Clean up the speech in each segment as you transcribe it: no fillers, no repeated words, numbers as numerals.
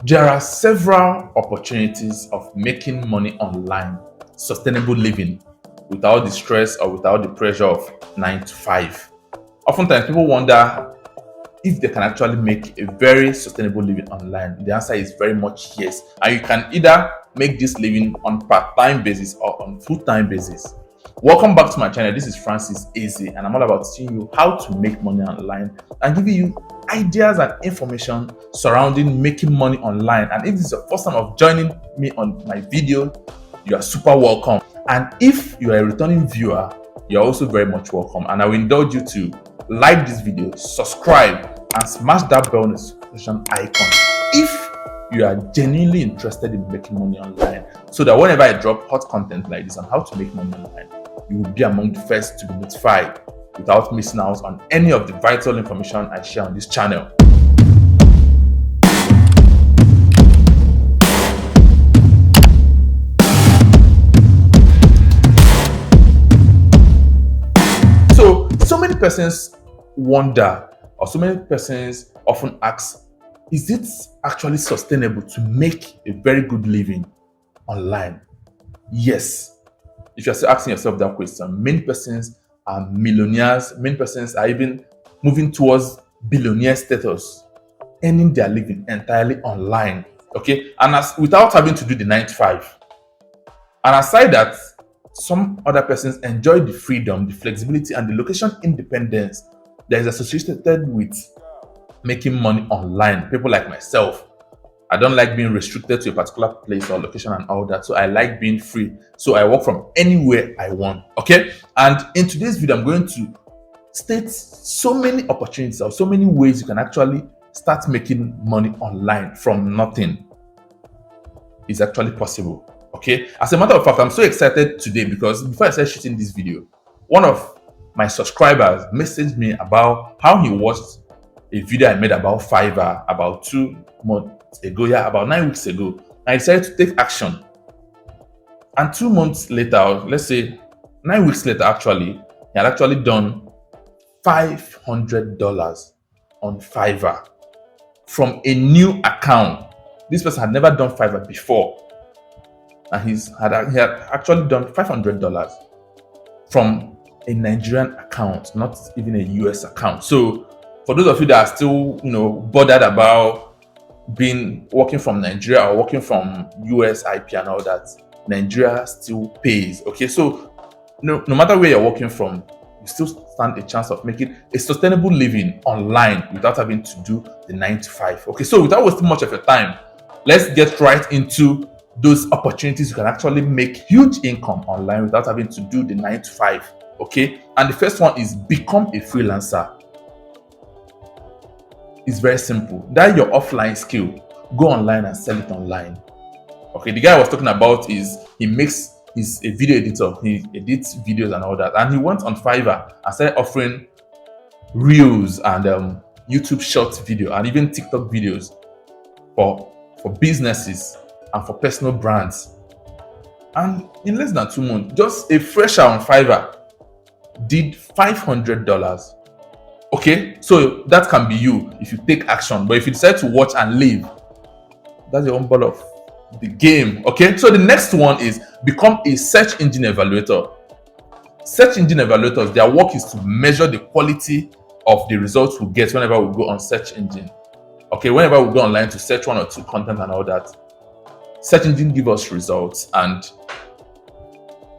There are several opportunities of making money online, sustainable living, without the stress or without the pressure of 9 to 5. Oftentimes, people wonder if they can actually make a very sustainable living online. The answer is very much yes. And you can either make this living on part-time basis or on full-time basis. Welcome back to my channel. This is Francis Easy, and I'm all about teaching you how to make money online and giving you ideas and information surrounding making money online. And if this is your first time of joining me on my video, you are super welcome. And if you are a returning viewer, you're also very much welcome. And I will indulge you to like this video, subscribe, and smash that bell notification icon if you are genuinely interested in making money online, so that whenever I drop hot content like this on how to make money online, you will be among the first to be notified without missing out on any of the vital information I share on this channel. So many persons wonder, or so many persons often ask, is it actually sustainable to make a very good living online? Yes. If you're still asking yourself that question, many persons are millionaires, many persons are even moving towards billionaire status, earning their living entirely online. Okay, and without having to do the 9 to 5. And aside that, some other persons enjoy the freedom, the flexibility, and the location independence that is associated with making money online. People like myself, I don't like being restricted to a particular place or location and all that. So I like being free. So I work from anywhere I want. Okay. And in today's video, I'm going to state so many opportunities or so many ways you can actually start making money online from nothing. It's actually possible. Okay. As a matter of fact, I'm so excited today because before I started shooting this video, one of my subscribers messaged me about how he watched a video I made about Fiverr about 2 months ago, about 9 weeks ago. I decided to take action. And 2 months later, let's say 9 weeks later, actually, he had actually done $500 on Fiverr from a new account. This person had never done Fiverr before. And he had actually done $500 from a Nigerian account, not even a US account. So for those of you that are still, bothered about working from Nigeria or working from US IP and all that, Nigeria still pays. Okay, so no matter where you're working from, you still stand a chance of making a sustainable living online without having to do the 9 to 5. Okay, so without wasting much of your time, let's get right into those opportunities you can actually make huge income online without having to do the 9 to 5. Okay, and the first one is become a freelancer. It's very simple. That's your offline skill. Go online and sell it online. Okay, the guy I was talking about he's a video editor. He edits videos and all that. And he went on Fiverr and started offering reels and YouTube short video and even TikTok videos for businesses and for personal brands. And in less than 2 months, just a fresher on Fiverr did $500. Okay, so that can be you if you take action. But if you decide to watch and leave, that's your own ball of the game. Okay, so the next one is become a search engine evaluator. Search engine evaluators, their work is to measure the quality of the results we get whenever we go on search engine. Okay, whenever we go online to search 1 or 2 content and all that, search engine give us results. And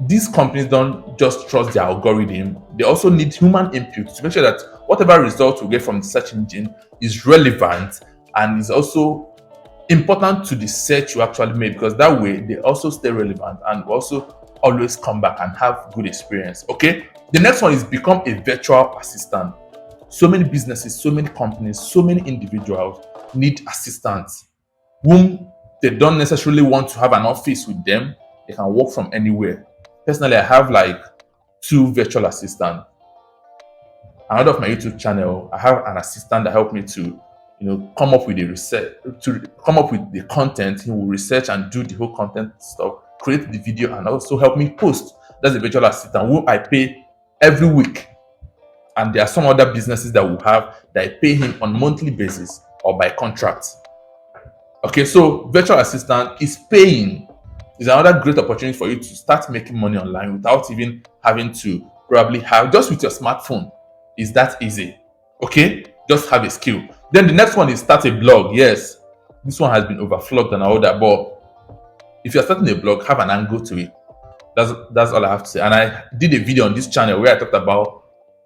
these companies don't just trust their algorithm, they also need human input to make sure that whatever result we get from the search engine is relevant and is also important to the search you actually made, because that way they also stay relevant and also always come back and have good experience. Okay, the next one is become a virtual assistant. So many businesses, so many companies, so many individuals need assistants whom they don't necessarily want to have an office with them. They can work from anywhere. Personally, I have like 2 virtual assistants. Another of my YouTube channel, I have an assistant that helped me to, come up with the research, to come up with the content. He will research and do the whole content stuff, create the video, and also help me post. That's a virtual assistant who I pay every week. And there are some other businesses that will have that I pay him on monthly basis or by contract. Okay, so virtual assistant is paying. Is another great opportunity for you to start making money online without even having to probably have just with your smartphone. Is that easy? Okay, just have a skill. Then the next one is start a blog. Yes, this one has been overflogged and all that, but if you're starting a blog, have an angle to it. That's all I have to say. And I did a video on this channel where I talked about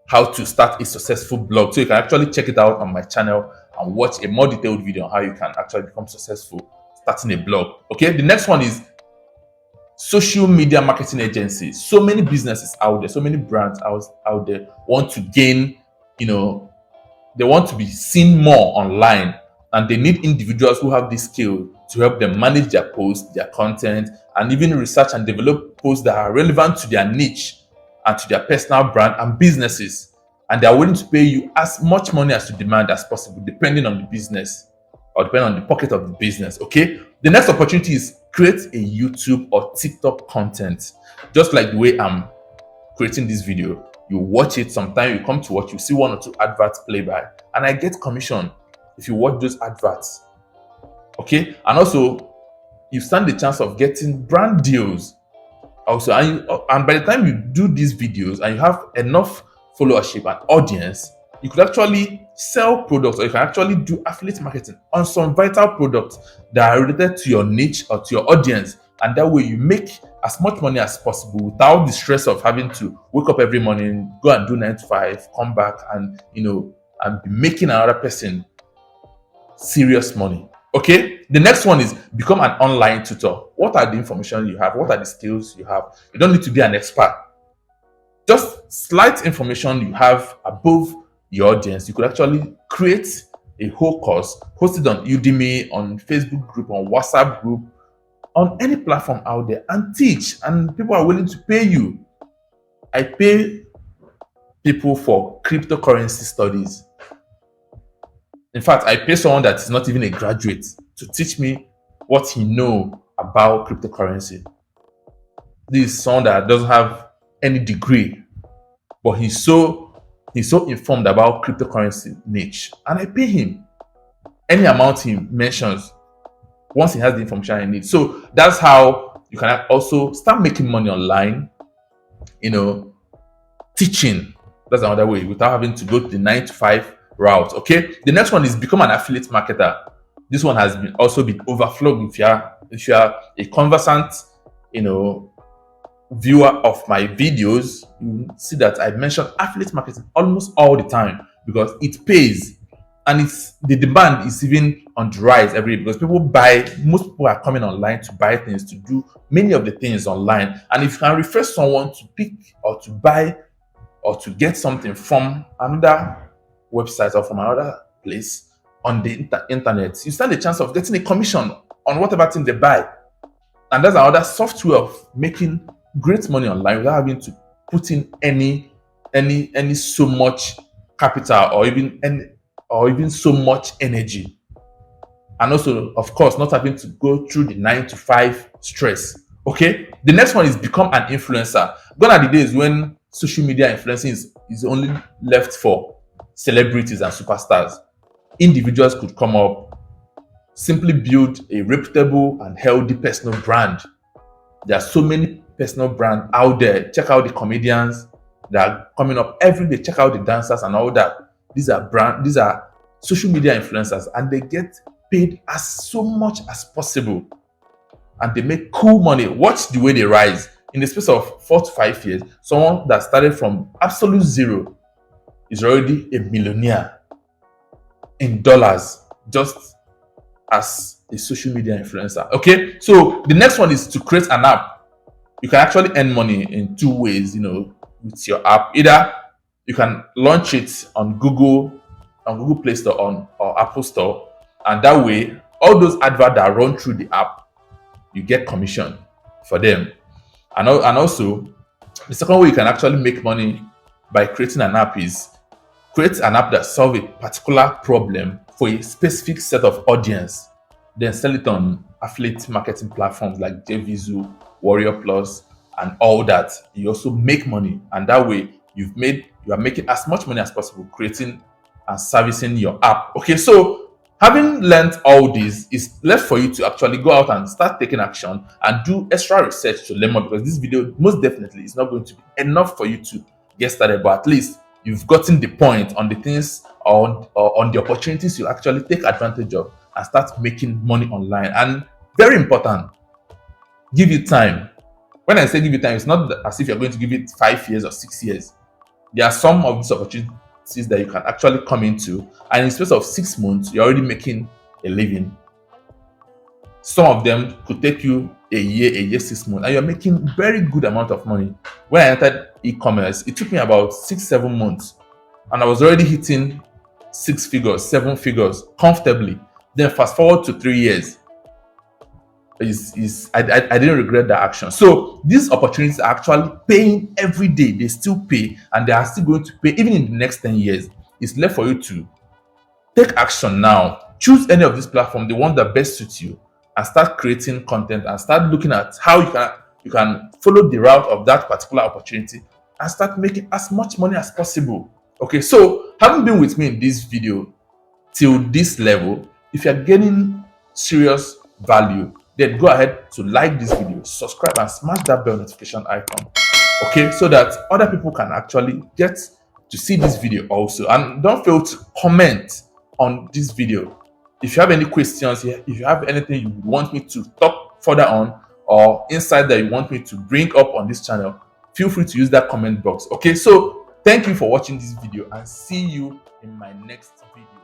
how to start a successful blog. So you can actually check it out on my channel and watch a more detailed video on how you can actually become successful starting a blog. Okay, the next one is social media marketing agencies. So many businesses out there, so many brands out there want to gain, you know, they want to be seen more online, and they need individuals who have this skill to help them manage their posts, their content, and even research and develop posts that are relevant to their niche and to their personal brand and businesses. And they are willing to pay you as much money as you demand as possible, depending on the business or depending on the pocket of the business. Okay. The next opportunity is create a YouTube or TikTok content, just like the way I'm creating this video. You watch it, sometime you come to watch, you see one or two adverts play by, and I get commission if you watch those adverts. Okay, and also you stand the chance of getting brand deals also, and by the time you do these videos and you have enough followership and audience, you could actually sell products, or you can actually do affiliate marketing on some vital products that are related to your niche or to your audience, and that way you make as much money as possible without the stress of having to wake up every morning, go and do 9 to 5, come back, and and be making another person serious money. Okay, the next one is become an online tutor. What are the information you have? What are the skills you have? You don't need to be an expert. Just slight information you have above your audience. You could actually create a whole course, post it on Udemy, on Facebook group, on WhatsApp group, on any platform out there, and teach. And people are willing to pay you. I pay people for cryptocurrency studies. In fact, I pay someone that is not even a graduate to teach me what he know about cryptocurrency. This is someone that doesn't have any degree, but he's so informed about cryptocurrency niche, and I pay him any amount he mentions once he has the information I need. So that's how you can also start making money online. You know, teaching. That's another way without having to go to the 9 to 5 route. Okay. The next one is become an affiliate marketer. This one has been also been overflowed. If you are a conversant, viewer of my videos, you see that I mention affiliate marketing almost all the time because it pays, and it's the demand is even on the rise every day because most people are coming online to buy things, to do many of the things online. And if you can refer someone to pick or to buy or to get something from another website or from another place on the internet, you stand a chance of getting a commission on whatever thing they buy. And that's another software of making great money online without having to put in any so much capital or even so much energy. And also, of course, not having to go through the 9 to 5 stress. Okay. The next one is become an influencer. Gone are the days when social media influencing is only left for celebrities and superstars. Individuals could come up, simply build a reputable and healthy personal brand. There are so many personal brands out there. Check out the comedians that are coming up every day. Check out the dancers and all that. These are social media influencers, and they get paid as so much as possible, and they make cool money. Watch the way they rise in the space of 4 to 5 years. Someone that started from absolute zero is already a millionaire in dollars just as a social media influencer. Okay, so the next one is to create an app. You can actually earn money in two ways, with your app. Either you can launch it on Google Play Store or Apple Store, and that way all those adverts that run through the app, you get commission for them. And also, the second way you can actually make money by creating an app is create an app that solves a particular problem for a specific set of audience, then sell it on affiliate marketing platforms like JVZoo, Warrior Plus, and all that. You also make money, and that way you are making as much money as possible creating and servicing your app. Okay, so Having learned all this, is left for you to actually go out and start taking action and do extra research to learn more, because this video most definitely is not going to be enough for you to get started, but at least you've gotten the point on the things or on the opportunities you actually take advantage of and start making money online. And very important, give you time. When I say give you time, it's not as if you're going to give it 5 years or 6 years. There are some of these opportunities that you can actually come into, and in space of 6 months, you're already making a living. Some of them could take you a year, 6 months, and you're making very good amount of money. When I entered e-commerce, it took me about 6, 7 months, and I was already hitting 6 figures, 7 figures comfortably. Then fast forward to 3 years, I didn't regret that action. So these opportunities are actually paying every day. They still pay, and they are still going to pay even in the next 10 years. It's left for you to take action now. Choose any of these platforms, the one that best suits you, and start creating content and start looking at how you can follow the route of that particular opportunity and start making as much money as possible. Okay, so having been with me in this video till this level, if you're getting serious value, then go ahead to like this video, subscribe, and smash that bell notification icon, okay, so that other people can actually get to see this video also. And don't fail to comment on this video if you have any questions, if you have anything you want me to talk further on, or insight that you want me to bring up on this channel. Feel free to use that comment box. Okay, so thank you for watching this video, and see you in my next video.